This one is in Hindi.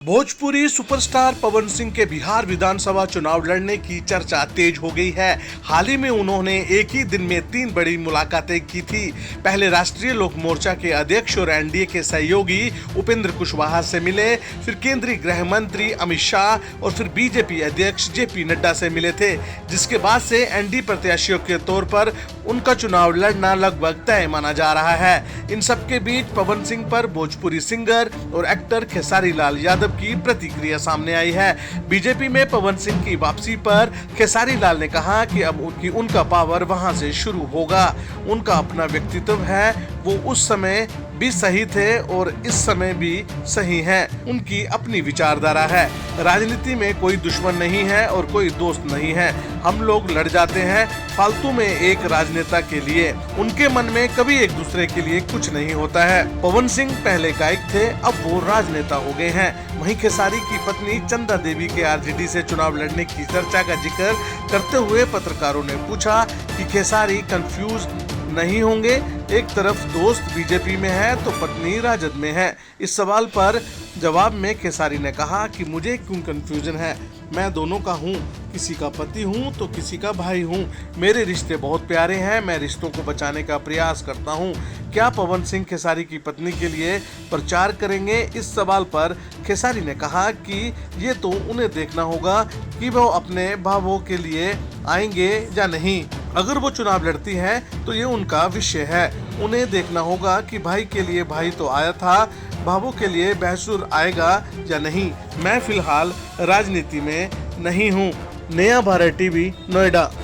भोजपुरी सुपरस्टार पवन सिंह के बिहार विधानसभा चुनाव लड़ने की चर्चा तेज हो गई है। हाल ही में उन्होंने एक ही दिन में 3 बड़ी मुलाकातें की थी। पहले राष्ट्रीय लोक मोर्चा के अध्यक्ष और एनडीए के सहयोगी उपेंद्र कुशवाहा से मिले, फिर केंद्रीय गृह मंत्री अमित शाह और फिर बीजेपी अध्यक्ष जेपी नड्डा से मिले थे, जिसके बाद से एनडीए प्रत्याशियों के तौर पर उनका चुनाव लड़ना लगभग तय माना जा रहा है। इन सबके बीच पवन सिंह पर भोजपुरी सिंगर और एक्टर खेसारी लाल यादव की प्रतिक्रिया सामने आई है। बीजेपी में पवन सिंह की वापसी पर खेसारी लाल ने कहा कि अब उनका पावर वहां से शुरू होगा। उनका अपना व्यक्तित्व है, वो उस समय भी सही थे और इस समय भी सही हैं। उनकी अपनी विचारधारा है। राजनीति में कोई दुश्मन नहीं है और कोई दोस्त नहीं है। हम लोग लड़ जाते हैं फालतू में एक राजनेता के लिए। उनके मन में कभी एक दूसरे के लिए कुछ नहीं होता है। पवन सिंह पहले गायक थे, अब वो राजनेता हो गए हैं। वहीं खेसारी की पत्नी चंदा देवी के आरजेडी से चुनाव लड़ने की चर्चा का जिक्र करते हुए पत्रकारों ने पूछा कि खेसारी कंफ्यूज नहीं होंगे? एक तरफ दोस्त बीजेपी में है तो पत्नी राजद में है। इस सवाल पर जवाब में खेसारी ने कहा कि मुझे क्यों कंफ्यूजन है, मैं दोनों का हूँ, किसी का पति हूँ तो किसी का भाई हूँ। मेरे रिश्ते बहुत प्यारे हैं, मैं रिश्तों को बचाने का प्रयास करता हूँ। क्या पवन सिंह खेसारी की पत्नी के लिए प्रचार करेंगे? इस सवाल पर खेसारी ने कहा कि ये तो उन्हें देखना होगा कि वो अपने भावों के लिए आएंगे या नहीं। अगर वो चुनाव लड़ती हैं तो ये उनका विषय है। उन्हें देखना होगा कि भाई के लिए भाई तो आया था, भावों के लिए बहसूर आएगा या नहीं। मैं फिलहाल राजनीति में नहीं हूँ। नया भारत टीवी, नोएडा।